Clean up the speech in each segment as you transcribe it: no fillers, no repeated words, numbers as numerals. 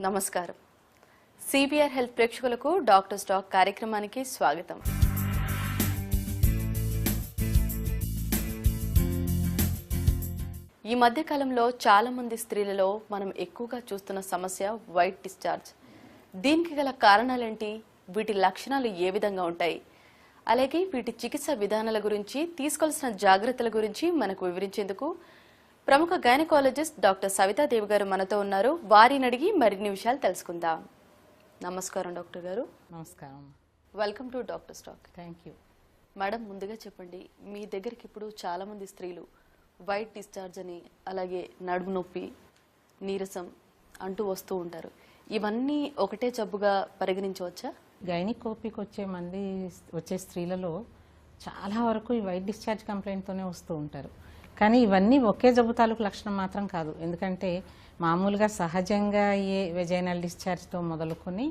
నమస్కారం. CBR health ప్రేక్షకులకు doctors talk కార్యక్రమానికి స్వాగతం. ఈ మధ్య కాలంలో చాలా మంది స్త్రీలలో మనం ఎక్కువగా చూస్తున్న సమస్య వైట్ డిశ్చార్జ్. దీనికి గల కారణాలేంటి, వీటి లక్షణాలు ఏ విధంగా ఉంటాయి, అలాగే వీటి చికిత్స విధానాల గురించి, తీసుకోవాల్సిన జాగ్రత్తల గురించి మనకు వివరించేందుకు ప్రముఖ గైనకాలజిస్ట్ డాక్టర్ సవితాదేవి గారు మనతో ఉన్నారు. వారిని అడిగి మరిన్ని విషయాలు తెలుసుకుందాం. నమస్కారం డాక్టర్ గారు. నమస్కారం. Welcome to doctors talk. Thank you madam, ముందుగా చెప్పండి, మీ దగ్గరికి ఇప్పుడు చాలా మంది స్త్రీలు వైట్ డిశ్చార్జ్ అని, అలాగే నడుము నొప్పి, నీరసం అంటూ వస్తూ ఉంటారు. ఇవన్నీ ఒకటే జబ్బుగా పరిగణించవచ్చా? గైనికోపిక్ వచ్చే స్త్రీలలో చాలా వరకు ఈ వైట్ డిశ్చార్జ్ కంప్లైంట్తోనే వస్తూ ఉంటారు. కానీ ఇవన్నీ ఒకే జబ్బు తాలూకు లక్షణం మాత్రం కాదు. ఎందుకంటే మామూలుగా సహజంగా అయ్యే వెజైనల్ డిశ్చార్జ్తో మొదలుకొని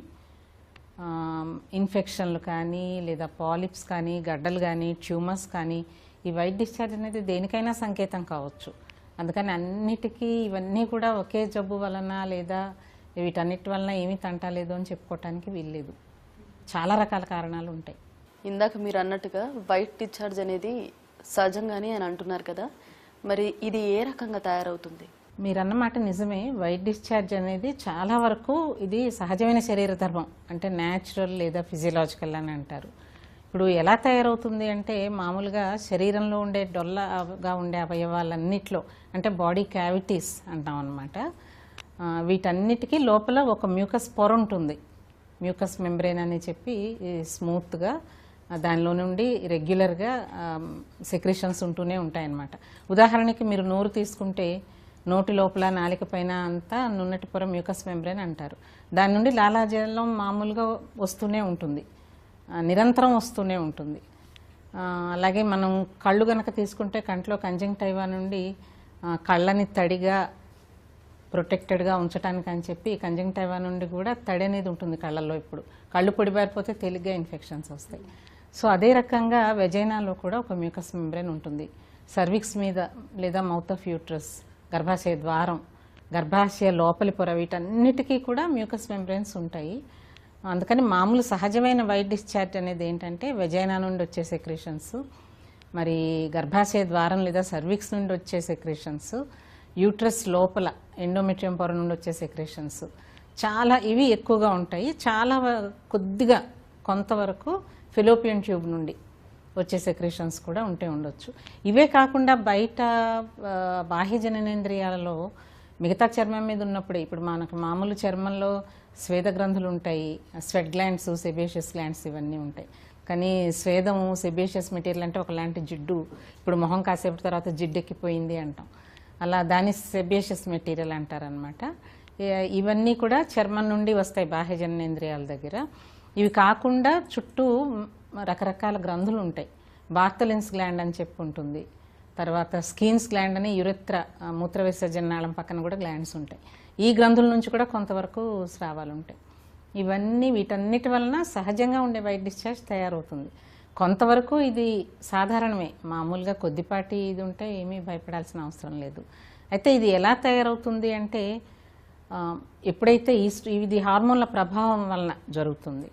ఇన్ఫెక్షన్లు కానీ, లేదా పాలిప్స్ కానీ, గడ్డలు కానీ, ట్యూమర్స్ కానీ, ఈ వైట్ డిశ్చార్జ్ అనేది దేనికైనా సంకేతం కావచ్చు. అందుకని అన్నిటికీ ఇవన్నీ కూడా ఒకే జబ్బు వలన లేదా వీటన్నిటి వలన ఏమీ తంటాలేదు అని చెప్పుకోవటానికి వీల్లేదు. చాలా రకాల కారణాలు ఉంటాయి. ఇందాక మీరు అన్నట్టుగా వైట్ డిశ్చార్జ్ అనేది సహజంగానే అని అంటున్నారు కదా, మరి ఇది ఏ రకంగా తయారవుతుంది? మీరన్నమాట నిజమే. వైట్ డిశ్చార్జ్ అనేది చాలా వరకు ఇది సహజమైన శరీర ధర్మం, అంటే న్యాచురల్ లేదా ఫిజియలాజికల్ అని అంటారు. ఇప్పుడు ఎలా తయారవుతుంది అంటే, మామూలుగా శరీరంలో ఉండే డొల్లగా ఉండే అవయవాలన్నిట్లో, అంటే బాడీ క్యావిటీస్ అంటాం అన్నమాట, వీటన్నిటికీ లోపల ఒక మ్యూకస్ పొర ఉంటుంది. మ్యూకస్ మెంబ్రేన్ అని చెప్పి స్మూత్గా దానిలో నుండి రెగ్యులర్గా సెక్రెషన్స్ ఉంటూనే ఉంటాయన్నమాట. ఉదాహరణకి మీరు నోరు తీసుకుంటే నోటి లోపల, నాలిక పైన అంతా నున్నటి పొర మ్యూకస్ మెంబ్రేన్ అంటారు. దాని నుండి లాలాజలం మామూలుగా వస్తూనే ఉంటుంది, నిరంతరం వస్తూనే ఉంటుంది. అలాగే మనం కళ్ళు గనక తీసుకుంటే కంట్లో కంజంక్టివా నుండి కళ్ళని తడిగా ప్రొటెక్టెడ్గా ఉంచడానికి అని చెప్పి కంజంక్టివా నుండి కూడా తడి అనేది ఉంటుంది కళ్ళల్లో. ఇప్పుడు కళ్ళు పొడిబారిపోతే తేలిగ్గా ఇన్ఫెక్షన్స్ వస్తాయి. సో అదే రకంగా వెజైనాలో కూడా ఒక మ్యూకస్ మెంబ్రేన్ ఉంటుంది. సర్విక్స్ మీద లేదా మౌత్ ఆఫ్ యూట్రస్, గర్భాశయ ద్వారం, గర్భాశయ లోపలి పొర, వీటన్నిటికీ కూడా మ్యూకస్ మెంబ్రేన్స్ ఉంటాయి. అందుకని మామూలు సహజమైన వైట్ డిశ్చార్జ్ అనేది ఏంటంటే వెజైనా నుండి వచ్చే సెక్రెషన్స్, మరి గర్భాశయ ద్వారం లేదా సర్విక్స్ నుండి వచ్చే సెక్రెషన్స్, యూట్రస్ లోపల ఎండోమెట్రియం పొర నుండి వచ్చే సెక్రెషన్స్, చాలా ఇవి ఎక్కువగా ఉంటాయి. చాలా కొద్దిగా కొంతవరకు ఫెలోపియన్ ట్యూబ్ నుండి వచ్చే సెక్రెషన్స్ కూడా ఉండొచ్చు. ఇవే కాకుండా బయట బాహ్య జననేంద్రియాలలో మిగతా చర్మం మీద ఉన్నప్పుడే, ఇప్పుడు మనకు మామూలు చర్మంలో స్వేద గ్రంథులు ఉంటాయి, స్వెట్ గ్లాండ్స్, సెబేషియస్ గ్లాండ్స్ ఇవన్నీ ఉంటాయి. కానీ స్వేదము, సెబేషియస్ మెటీరియల్ అంటే ఒకలాంటి జిడ్డు. ఇప్పుడు మొహం కాసేపు తర్వాత జిడ్డు ఎక్కిపోయింది అంటాం, అలా దాన్ని సెబేషియస్ మెటీరియల్ అంటారనమాట. ఇవన్నీ కూడా చర్మం నుండి వస్తాయి బాహ్య జననేంద్రియాల దగ్గర. ఇవి కాకుండా చుట్టూ రకరకాల గ్రంథులు ఉంటాయి. బార్తలిన్స్ గ్లాండ్ అని చెప్పి ఉంటుంది, తర్వాత స్కీన్స్ గ్లాండ్ అని యురెత్ర, మూత్ర విసర్జన నాళం పక్కన కూడా గ్లాండ్స్ ఉంటాయి. ఈ గ్రంథుల నుంచి కూడా కొంతవరకు స్రావాలు ఉంటాయి. వీటన్నిటి వలన సహజంగా ఉండే వైట్ డిశ్చార్జ్ తయారవుతుంది. కొంతవరకు ఇది సాధారణమే, మామూలుగా కొద్దిపాటి ఇది ఉంటే ఏమీ భయపడాల్సిన అవసరం లేదు. అయితే ఇది ఎలా తయారవుతుంది అంటే, ఎప్పుడైతే ఇది హార్మోన్ల ప్రభావం వలన జరుగుతుంది.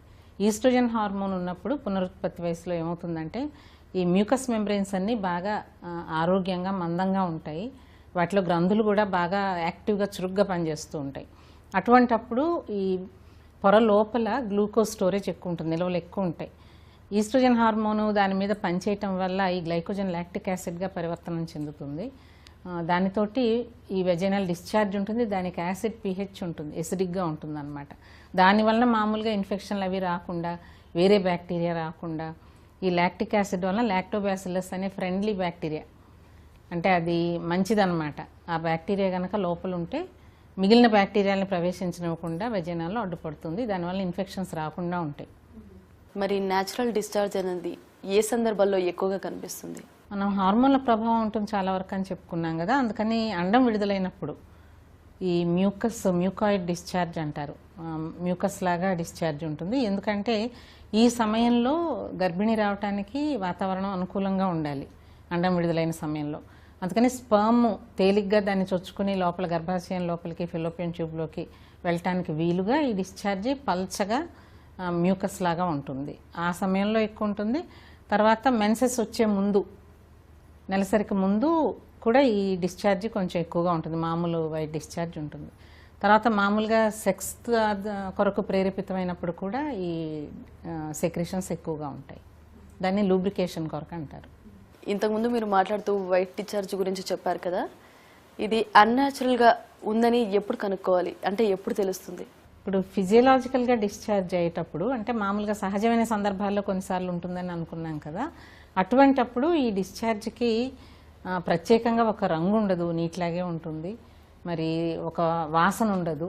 ఈస్ట్రోజన్ హార్మోన్ ఉన్నప్పుడు పునరుత్పత్తి వయసులో ఏమవుతుందంటే, ఈ మ్యూకస్ మెంబ్రెయిన్స్ అన్నీ బాగా ఆరోగ్యంగా మందంగా ఉంటాయి. వాటిలో గ్రంథులు కూడా బాగా యాక్టివ్గా చురుగ్గా పనిచేస్తూ ఉంటాయి. అటువంటప్పుడు ఈ పొర లోపల గ్లూకోజ్ స్టోరేజ్ ఎక్కువ ఉంటుంది, నిల్వలు ఎక్కువ ఉంటాయి. ఈస్ట్రోజన్ హార్మోను దాని మీద పనిచేయటం వల్ల ఈ గ్లైకోజన్ లాక్టిక్ యాసిడ్గా పరివర్తనం చెందుతుంది. దానితోటి ఈ వెజైనల్ డిశ్చార్జ్ ఉంటుంది. దానికి యాసిడ్ pH ఉంటుంది, ఎసిడిక్గా ఉంటుంది అనమాట. దానివల్ల మామూలుగా ఇన్ఫెక్షన్లు అవి రాకుండా, వేరే బ్యాక్టీరియా రాకుండా, ఈ లాక్టిక్ యాసిడ్ వల్ల లాక్టోబాసిల్లస్ అనే ఫ్రెండ్లీ బ్యాక్టీరియా, అంటే అది మంచిదన్నమాట. ఆ బ్యాక్టీరియా కనుక లోపల ఉంటే మిగిలిన బ్యాక్టీరియాలను ప్రవేశించనివ్వకుండా వెజైనాలో అడ్డుపడుతుంది. దానివల్ల ఇన్ఫెక్షన్స్ రాకుండా ఉంటాయి. మరి న్యాచురల్ డిశ్చార్జ్ అనేది ఏ సందర్భాల్లో ఎక్కువగా కనిపిస్తుంది? మనం హార్మోన్ల ప్రభావం ఉంటుంది చాలా వరకు అని చెప్పుకున్నాం కదా, అందుకని అండం విడుదలైనప్పుడు ఈ మ్యూకాయిడ్ డిశ్చార్జ్ అంటారు, మ్యూకస్ లాగా డిశ్చార్జ్ ఉంటుంది. ఎందుకంటే ఈ సమయంలో గర్భిణీ రావటానికి వాతావరణం అనుకూలంగా ఉండాలి. అండం విడుదలైన సమయంలో అందుకని స్పర్మ్ తేలిగ్గా దాన్ని చొచ్చుకుని లోపల గర్భాశయం లోపలికి ఫెలోపియన్ ట్యూబ్లోకి వెళ్ళటానికి వీలుగా ఈ డిశ్చార్జి పల్చగా మ్యూకస్ లాగా ఉంటుంది. ఆ సమయంలో ఎక్కువ ఉంటుంది. తర్వాత మెన్సెస్ వచ్చే ముందు, నెలసరికి ముందు కూడా ఈ డిశ్చార్జి కొంచెం ఎక్కువగా ఉంటుంది, మామూలు వైట్ డిశ్చార్జ్ ఉంటుంది. తర్వాత మామూలుగా సెక్స్ కొరకు ప్రేరేపితమైనప్పుడు కూడా ఈ సెక్రేషన్స్ ఎక్కువగా ఉంటాయి. దాన్ని లూబ్రికేషన్ కొరకు అంటారు. ఇంతకుముందు మీరు మాట్లాడుతూ వైట్ డిశ్చార్జ్ గురించి చెప్పారు కదా, ఇది అన్యాచురల్గా ఉందని ఎప్పుడు కనుక్కోవాలి, అంటే ఎప్పుడు తెలుస్తుంది? ఇప్పుడు ఫిజియలాజికల్గా డిశ్చార్జ్ అయ్యేటప్పుడు, అంటే మామూలుగా సహజమైన సందర్భాల్లో కొన్నిసార్లు ఉంటుందని అనుకున్నాం కదా, అటువంటప్పుడు ఈ డిశ్చార్జ్కి ప్రత్యేకంగా ఒక రంగు ఉండదు, నీటిలాగే ఉంటుంది. మరి ఒక వాసన ఉండదు.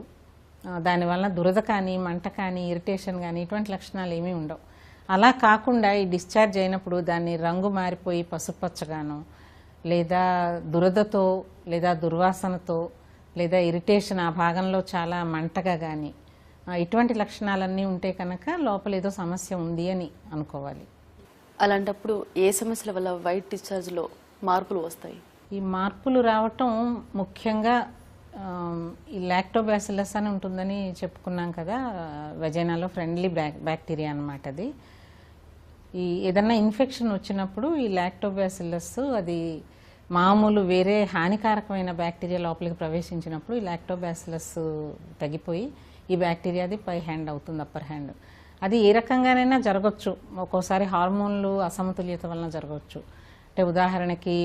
దానివల్ల దురద కానీ, మంట కానీ, ఇరిటేషన్ కానీ ఇటువంటి లక్షణాలు ఏమీ ఉండవు. అలా కాకుండా ఈ డిశ్చార్జ్ అయినప్పుడు దాన్ని రంగు మారిపోయి పసుపచ్చగాను, లేదా దురదతో, లేదా దుర్వాసనతో, లేదా ఇరిటేషన్ ఆ భాగంలో చాలా మంటగా కానీ ఇటువంటి లక్షణాలన్నీ ఉంటే కనుక లోపల ఏదో సమస్య ఉంది అని అనుకోవాలి. అలాంటప్పుడు ఏ సమస్యల వల్ల వైట్ డిశ్చార్జ్లో మార్పులు వస్తాయి? ఈ మార్పులు రావటం ముఖ్యంగా ఈ లాక్టోబాసిల్లస్ అని ఉంటుందని చెప్పుకున్నాం కదా, వెజైనాలో ఫ్రెండ్లీ బ్యాక్టీరియా అన్నమాట అది. ఈ ఏదన్నా ఇన్ఫెక్షన్ వచ్చినప్పుడు ఈ లాక్టోబాసిల్లస్ అది మామూలు వేరే హానికారకమైన బ్యాక్టీరియా లోపలికి ప్రవేశించినప్పుడు ఈ లాక్టోబాసిల్లస్ తగ్గిపోయి ఈ బ్యాక్టీరియాది పై హ్యాండ్ అవుతుంది, అప్పర్ హ్యాండ్. అది ఏ రకంగానైనా జరగచ్చు. ఒక్కోసారి హార్మోన్లు అసమతుల్యత వలన జరగవచ్చు. అంటే ఉదాహరణకి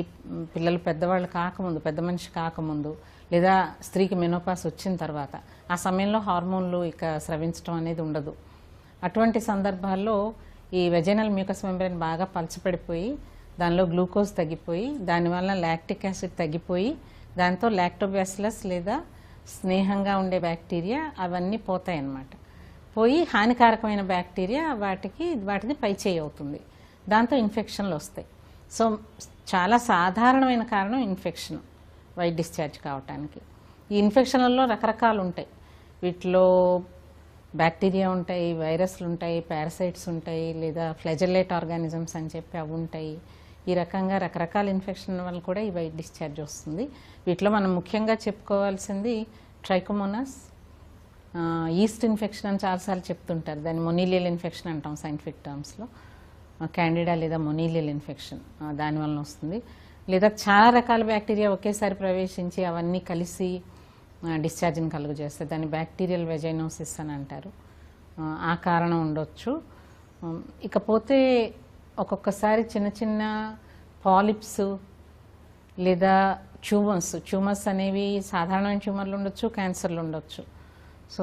పిల్లలు పెద్దవాళ్ళు కాకముందు, పెద్ద మనిషి కాకముందు, లేదా స్త్రీకి మెనోపాస్ వచ్చిన తర్వాత ఆ సమయంలో హార్మోన్లు ఇక స్రవించడం అనేది ఉండదు. అటువంటి సందర్భాల్లో ఈ వెజైనల్ మ్యూకస్ మెంబ్రేన్ బాగా పలచపడిపోయి దానిలో గ్లూకోజ్ తగ్గిపోయి దానివల్ల లాక్టిక్ యాసిడ్ తగ్గిపోయి దాంతో లాక్టోబాసిల్లస్ లేదా స్నేహంగా ఉండే బ్యాక్టీరియా అవన్నీ పోతాయి అన్నమాట. పోయి హానికారకమైన బ్యాక్టీరియా వాటిది పైచేయి అవుతుంది. దాంతో ఇన్ఫెక్షన్లు వస్తాయి. సో చాలా సాధారణమైన కారణం ఇన్ఫెక్షన్ వైట్ డిశ్చార్జ్ కావటానికి. ఈ ఇన్ఫెక్షన్లలో రకరకాలు ఉంటాయి. వీటిలో బ్యాక్టీరియా ఉంటాయి, వైరస్లు ఉంటాయి, పారాసైట్స్ ఉంటాయి, లేదా ఫ్లెజెల్లేట్ ఆర్గానిజమ్స్ అని చెప్పి అవి ఉంటాయి. ఈ రకంగా రకరకాల ఇన్ఫెక్షన్ వల్ల కూడా ఈ వైట్ డిశ్చార్జ్ వస్తుంది. వీటిలో మనం ముఖ్యంగా చెప్పుకోవాల్సింది ట్రైకోమోనాస్, ఈస్ట్ ఇన్ఫెక్షన్ అని చాలాసార్లు చెప్తుంటారు. దాన్ని మొనీలియల్ ఇన్ఫెక్షన్ అంటాం సైంటిఫిక్ టర్మ్స్లో. క్యాండిడా లేదా మొనీలియల్ ఇన్ఫెక్షన్ దానివల్ల వస్తుంది. లేదా చాలా రకాల బ్యాక్టీరియా ఒకేసారి ప్రవేశించి అవన్నీ కలిసి డిశ్చార్జ్ని కలుగజేస్తాయి. దాన్ని బ్యాక్టీరియల్ వెజైనోసిస్ అని అంటారు. ఆ కారణం ఉండొచ్చు. ఇకపోతే ఒక్కొక్కసారి చిన్న చిన్న పాలిప్స్ లేదా ట్యూమర్స్ అనేవి సాధారణమైన ట్యూమర్లు ఉండొచ్చు, క్యాన్సర్లు ఉండొచ్చు. సో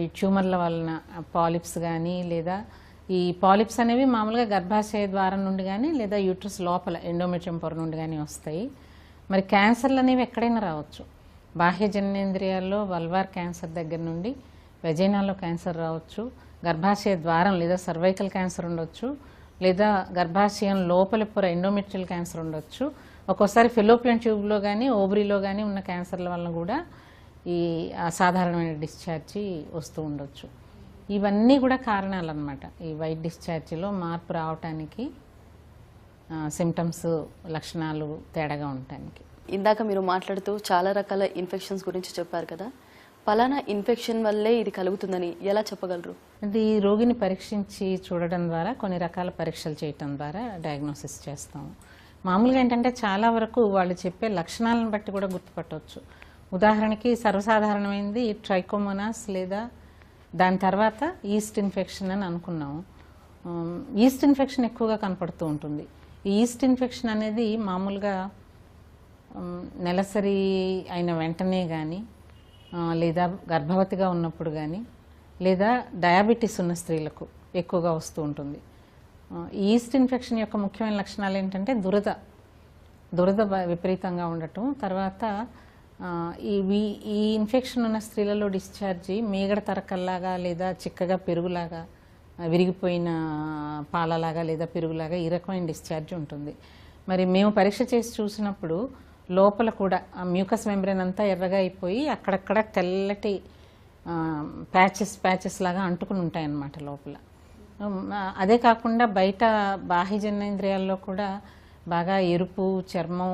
ఈ ట్యూమర్ల వలన పాలిప్స్ కానీ, లేదా ఈ పాలిప్స్ అనేవి మామూలుగా గర్భాశయ ద్వారం నుండి కానీ లేదా యూట్రస్ లోపల ఎండోమెట్రియం పొర నుండి కానీ వస్తాయి. మరి క్యాన్సర్లు అనేవి ఎక్కడైనా రావచ్చు. బాహ్య జననేంద్రియాల్లో వల్వార్ క్యాన్సర్ దగ్గర నుండి వెజైనాలో క్యాన్సర్ రావచ్చు, గర్భాశయ ద్వారం లేదా సర్వైకల్ క్యాన్సర్ ఉండొచ్చు, లేదా గర్భాశయం లోపల పొర ఎండోమెట్రియల్ క్యాన్సర్ ఉండొచ్చు. ఒక్కోసారి ఫెలోపియన్ ట్యూబ్లో కానీ ఓవరీలో కానీ ఉన్న క్యాన్సర్ల వలన కూడా ఈ అసాధారణమైన డిశ్చార్జి వస్తూ ఉండొచ్చు. ఇవన్నీ కూడా కారణాలు అన్నమాట ఈ వైట్ డిశ్చార్జిలో మార్పు రావటానికి, సిమ్టమ్స్ లక్షణాలు తేడాగా ఉండటానికి. ఇందాక మీరు మాట్లాడుతూ చాలా రకాల ఇన్ఫెక్షన్స్ గురించి చెప్పారు కదా, పలానా ఇన్ఫెక్షన్ వల్లే ఇది కలుగుతుందని ఎలా చెప్పగలరు? అది రోగిని పరీక్షించి చూడడం ద్వారా, కొన్ని రకాల పరీక్షలు చేయటం ద్వారా డయాగ్నోసిస్ చేస్తాము. మామూలుగా ఏంటంటే చాలా వరకు వాళ్ళు చెప్పే లక్షణాలను బట్టి కూడా గుర్తుపట్టవచ్చు. ఉదాహరణకి సర్వసాధారణమైనది ట్రైకోమోనాస్ లేదా దాని తర్వాత ఈస్ట్ ఇన్ఫెక్షన్ అని అనుకున్నాము. ఈస్ట్ ఇన్ఫెక్షన్ ఎక్కువగా కనపడుతూ ఉంటుంది. ఈ ఈస్ట్ ఇన్ఫెక్షన్ అనేది మామూలుగా నెలసరి అయిన వెంటనే కానీ, లేదా గర్భవతిగా ఉన్నప్పుడు కానీ, లేదా డయాబెటీస్ ఉన్న స్త్రీలకు ఎక్కువగా వస్తూ ఉంటుంది. ఈస్ట్ ఇన్ఫెక్షన్ యొక్క ముఖ్యమైన లక్షణాలు ఏంటంటే దురద విపరీతంగా ఉండటం. తర్వాత ఈ ఇన్ఫెక్షన్ ఉన్న స్త్రీలలో డిశ్చార్జి మీగడ తరకల్లాగా లేదా చిక్కగా పెరుగులాగా, విరిగిపోయిన పాలలాగా లేదా పెరుగులాగా ఈ రకమైన డిశ్చార్జ్ ఉంటుంది. మరి మేము పరీక్ష చేసి చూసినప్పుడు లోపల కూడా ఆ మ్యూకస్ మెంబ్రేన్ అంతా ఎర్రగా అయిపోయి అక్కడక్కడ తెల్లటి ప్యాచెస్ లాగా అంటుకుని ఉంటాయి అన్నమాట లోపల. అదే కాకుండా బయట బాహ్య జననేంద్రియాల్లో కూడా బాగా ఎరుపు, చర్మం,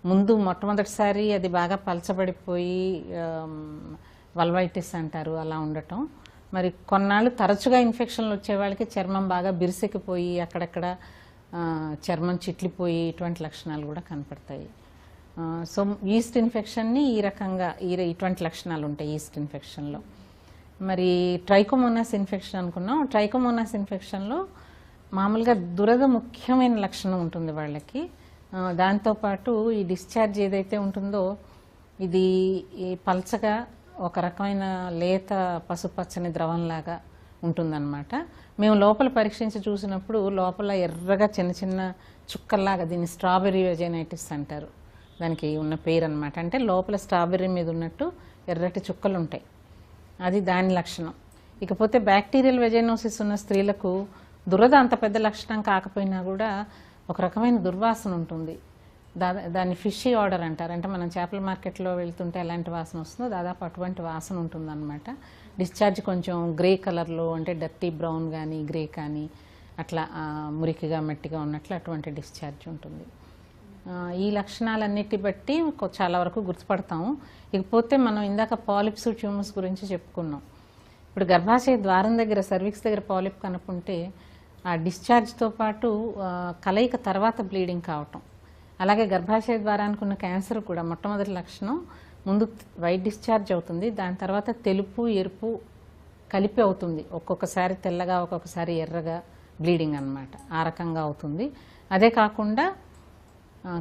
ముందు మొట్టమొదటిసారి అది బాగా పలచబడిపోయి వల్వైటిస్ అంటారు అలా ఉండటం. మరి కొన్నాళ్ళు తరచుగా ఇన్ఫెక్షన్లు వచ్చే వాళ్ళకి చర్మం బాగా బిరుసెక్కిపోయి అక్కడక్కడ చర్మం చిట్లిపోయి ఇటువంటి లక్షణాలు కూడా కనపడతాయి. సో ఈస్ట్ ఇన్ఫెక్షన్ని ఈ రకంగా ఇటువంటి లక్షణాలు ఉంటాయి ఈస్ట్ ఇన్ఫెక్షన్లో. మరి ట్రైకోమోనాస్ ఇన్ఫెక్షన్ అనుకున్నాం. ట్రైకోమోనాస్ ఇన్ఫెక్షన్లో మామూలుగా దురద ముఖ్యమైన లక్షణం ఉంటుంది వాళ్ళకి. దాంతోపాటు ఈ డిశ్చార్జ్ ఏదైతే ఉంటుందో ఇది పల్చగా ఒక రకమైన లేత పసుపచ్చని ద్రవంలాగా ఉంటుందన్నమాట. మేము లోపల పరీక్షించి చూసినప్పుడు లోపల ఎర్రగా చిన్న చిన్న చుక్కల్లాగా, దీన్ని స్ట్రాబెర్రీ వెజైనైటిస్ అంటారు, దానికి ఉన్న పేరు అనమాట. అంటే లోపల స్ట్రాబెర్రీ మీద ఉన్నట్టు ఎర్రటి చుక్కలు ఉంటాయి, అది దాని లక్షణం. ఇకపోతే బ్యాక్టీరియల్ వెజైనోసిస్ ఉన్న స్త్రీలకు దురద అంత పెద్ద లక్షణం కాకపోయినా కూడా ఒక రకమైన దుర్వాసన ఉంటుంది. దాన్ని ఫిషీ ఆర్డర్ అంటారు. అంటే మనం చేపల మార్కెట్లో వెళ్తుంటే ఎలాంటి వాసన వస్తుందో దాదాపు అటువంటి వాసన ఉంటుందన్నమాట. డిశ్చార్జ్ కొంచెం గ్రే కలర్లో, అంటే డర్టీ బ్రౌన్ కానీ గ్రే కానీ అట్లా మురికిగా మట్టిగా ఉన్నట్లు అటువంటి డిశ్చార్జ్ ఉంటుంది. ఈ లక్షణాలన్నిటి బట్టి చాలా వరకు గుర్తుపడతాము. ఇకపోతే మనం ఇందాక పాలిప్స్ ట్యూమర్స్ గురించి చెప్పుకున్నాం. ఇప్పుడు గర్భాశయ ద్వారం దగ్గర సర్విక్స్ దగ్గర పాలిప్ కనుక్కుంటే ఆ డిశ్చార్జ్తో పాటు కలయిక తర్వాత బ్లీడింగ్ కావటం, అలాగే గర్భాశయ ద్వారానికి ఉన్న క్యాన్సర్ కూడా మొట్టమొదటి లక్షణం ముందు వైట్ డిశ్చార్జ్ అవుతుంది, దాని తర్వాత తెలుపు ఎరుపు కలిపి అవుతుంది, ఒక్కొక్కసారి తెల్లగా ఒక్కొక్కసారి ఎర్రగా బ్లీడింగ్ అన్నమాట, ఆ రకంగా అవుతుంది. అదే కాకుండా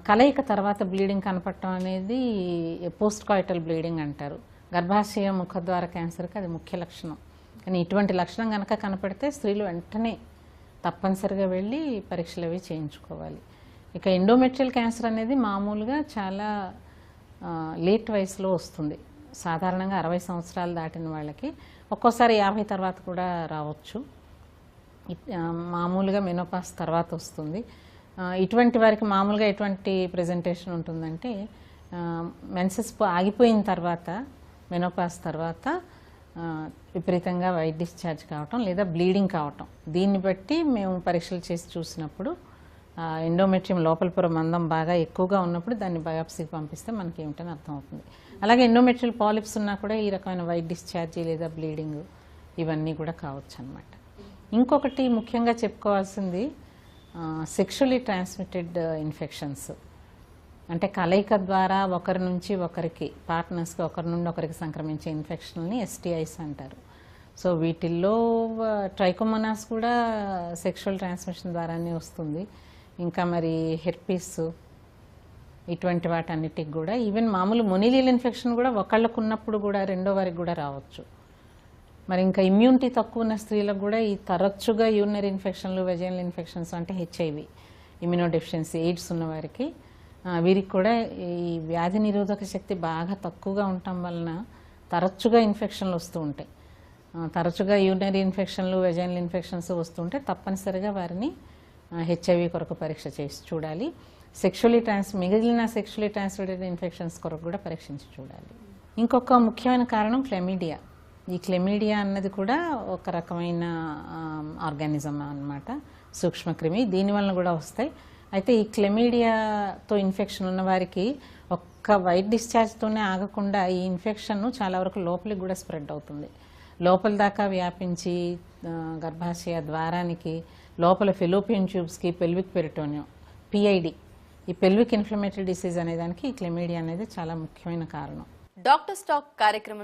కలయిక తర్వాత బ్లీడింగ్ కనపడటం అనేది పోస్ట్ కాయిటల్ బ్లీడింగ్ అంటారు. గర్భాశయ ముఖద్వార క్యాన్సర్కి అది ముఖ్య లక్షణం. కానీ ఇటువంటి లక్షణం కనుక కనపడితే స్త్రీలు వెంటనే తప్పనిసరిగా వెళ్ళి పరీక్షలు అవి చేయించుకోవాలి. ఇక ఎండోమెట్రియల్ క్యాన్సర్ అనేది మామూలుగా చాలా లేట్ వయసులో వస్తుంది. సాధారణంగా 60 సంవత్సరాలు దాటిన వాళ్ళకి, ఒక్కోసారి 50 తర్వాత కూడా రావచ్చు. మామూలుగా మెనోపాస్ తర్వాత వస్తుంది. ఇటువంటి వారికి మామూలుగా ఎటువంటి ప్రెజెంటేషన్ ఉంటుందంటే మెన్సెస్ ఆగిపోయిన తర్వాత, మెనోపాస్ తర్వాత విపరీతంగా వైట్ డిశ్చార్జ్ కావటం లేదా బ్లీడింగ్ కావటం. దీన్ని బట్టి మేము పరీక్షలు చేసి చూసినప్పుడు ఎండోమెట్రియం లోపల పొర మందం బాగా ఎక్కువగా ఉన్నప్పుడు దాన్ని బయాప్సీకి పంపిస్తే మనకి ఏమిటని అర్థమవుతుంది. అలాగే ఎండోమెట్రియల్ పాలిప్స్ ఉన్నా కూడా ఈ రకమైన వైట్ డిశ్చార్జీ లేదా బ్లీడింగ్ ఇవన్నీ కూడా కావచ్చు అన్నమాట. ఇంకొకటి ముఖ్యంగా చెప్పుకోవాల్సింది సెక్షువల్లీ ట్రాన్స్మిటెడ్ ఇన్ఫెక్షన్స్. అంటే కలయిక ద్వారా ఒకరి నుంచి ఒకరికి, పార్ట్నర్స్కి ఒకరి నుండి ఒకరికి సంక్రమించే ఇన్ఫెక్షన్ని STIs అంటారు. సో వీటిల్లో ట్రైకోమోనాస్ కూడా సెక్షువల్ ట్రాన్స్మిషన్ ద్వారానే వస్తుంది. ఇంకా మరి హెర్పీస్ ఇటువంటి వాటన్నిటికి కూడా, ఈవెన్ మామూలు మొనిలియల్ ఇన్ఫెక్షన్ కూడా ఒకళ్ళకు ఉన్నప్పుడు కూడా రెండో వారికి కూడా రావచ్చు. మరి ఇంకా ఇమ్యూనిటీ తక్కువ ఉన్న స్త్రీలకు కూడా ఈ తరచుగా యూరినరీ ఇన్ఫెక్షన్లు, వెజైనల్ ఇన్ఫెక్షన్స్ అంటే HIV, ఇమ్యూనోడెఫిషియన్సీ, ఎయిడ్స్ ఉన్న వారికి, వీరికి కూడా ఈ వ్యాధి నిరోధక శక్తి బాగా తక్కువగా ఉండటం వలన తరచుగా ఇన్ఫెక్షన్లు వస్తూ ఉంటాయి. తరచుగా యూరినరీ ఇన్ఫెక్షన్లు, వెజైనల్ ఇన్ఫెక్షన్స్ వస్తుంటే తప్పనిసరిగా వారిని HIV కొరకు పరీక్ష చేసి చూడాలి. మిగిలిన సెక్షువల్లీ ట్రాన్స్మిటెడ్ ఇన్ఫెక్షన్స్ కొరకు కూడా పరీక్షించి చూడాలి. ఇంకొక ముఖ్యమైన కారణం క్లెమిడియా. ఈ క్లెమిడియా అన్నది కూడా ఒక రకమైన ఆర్గానిజం అన్నమాట, సూక్ష్మక్రిమి. దీనివల్ల కూడా వస్తాయి. అయితే ఈ క్లెమిడియాతో ఇన్ఫెక్షన్ ఉన్న వారికి ఒక్క వైట్ డిశ్చార్జ్తోనే ఆగకుండా ఈ ఇన్ఫెక్షన్ చాలా వరకు లోపలికి కూడా స్ప్రెడ్ అవుతుంది. లోపల దాకా వ్యాపించి గర్భాశయ ద్వారానికి, లోపల ఫెలోపియన్ ట్యూబ్స్కి, పెల్విక్ పెరిటోనియం, PID, ఈ పెల్విక్ ఇన్ఫ్లమేటరీ డిసీజ్ అనేదానికి ఈ క్లెమిడియా అనేది చాలా ముఖ్యమైన కారణం. డాక్టర్ స్టాక్ కార్యక్రమం